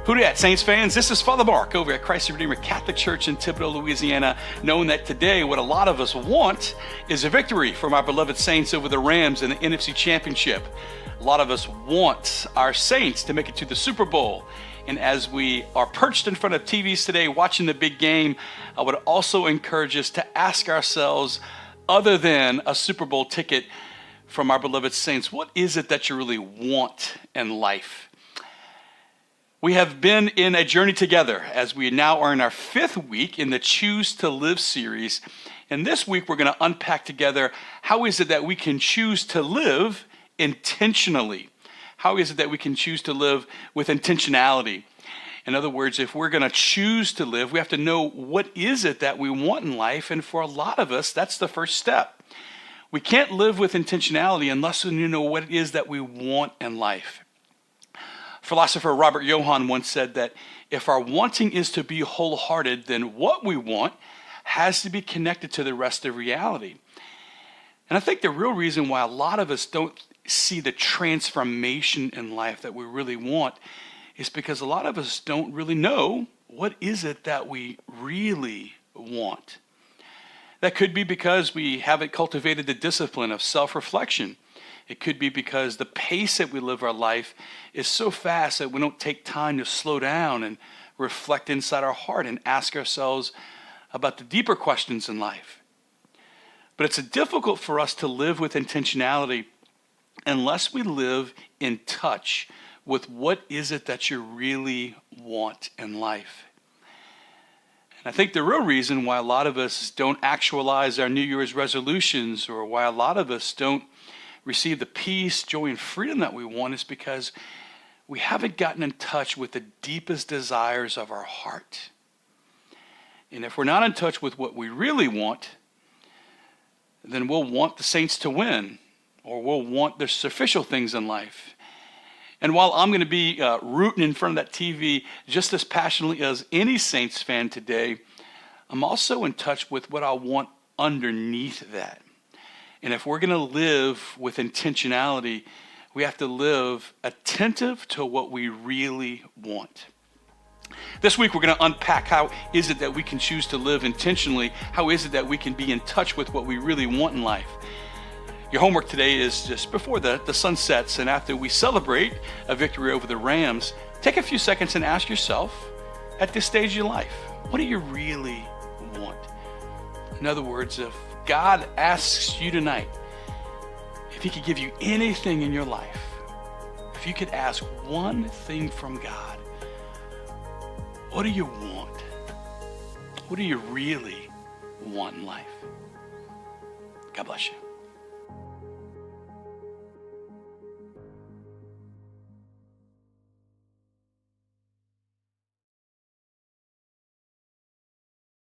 Who dat, Saints fans? This is Father Mark over at Christ the Redeemer Catholic Church in Thibodaux, Louisiana, knowing that today what a lot of us want is a victory from our beloved Saints over the Rams in the NFC Championship. A lot of us want our Saints to make it to the Super Bowl. And as we are perched in front of TVs today watching the big game, I would also encourage us to ask ourselves, other than a Super Bowl ticket from our beloved Saints, what is it that you really want in life? We have been in a journey together as we now are in our 5th week in the Choose to Live series. And this week we're going to unpack together how is it that we can choose to live intentionally? How is it that we can choose to live with intentionality? In other words, if we're going to choose to live, we have to know what is it that we want in life. And for a lot of us, that's the first step. We can't live with intentionality unless we know what it is that we want in life. Philosopher Robert Johann once said that if our wanting is to be wholehearted, then what we want has to be connected to the rest of reality. And I think the real reason why a lot of us don't see the transformation in life that we really want is because a lot of us don't really know what is it that we really want. That could be because we haven't cultivated the discipline of self-reflection. It could be because the pace that we live our life is so fast that we don't take time to slow down and reflect inside our heart and ask ourselves about the deeper questions in life. But it's difficult for us to live with intentionality unless we live in touch with what is it that you really want in life. And I think the real reason why a lot of us don't actualize our New Year's resolutions, or why a lot of us don't receive the peace, joy, and freedom that we want, is because we haven't gotten in touch with the deepest desires of our heart. And if we're not in touch with what we really want, then we'll want the Saints to win, or we'll want the superficial things in life. And while I'm going to be rooting in front of that TV just as passionately as any Saints fan today, I'm also in touch with what I want underneath that. And if we're going to live with intentionality, we have to live attentive to what we really want. This week we're going to unpack how is it that we can choose to live intentionally. How is it that we can be in touch with what we really want in life? Your homework today is just before the sun sets and after we celebrate a victory over the Rams, take a few seconds and ask yourself, at this stage of your life, what do you really want? In other words, if God asks you tonight, if he could give you anything in your life, if you could ask one thing from God, what do you want? What do you really want in life? God bless you.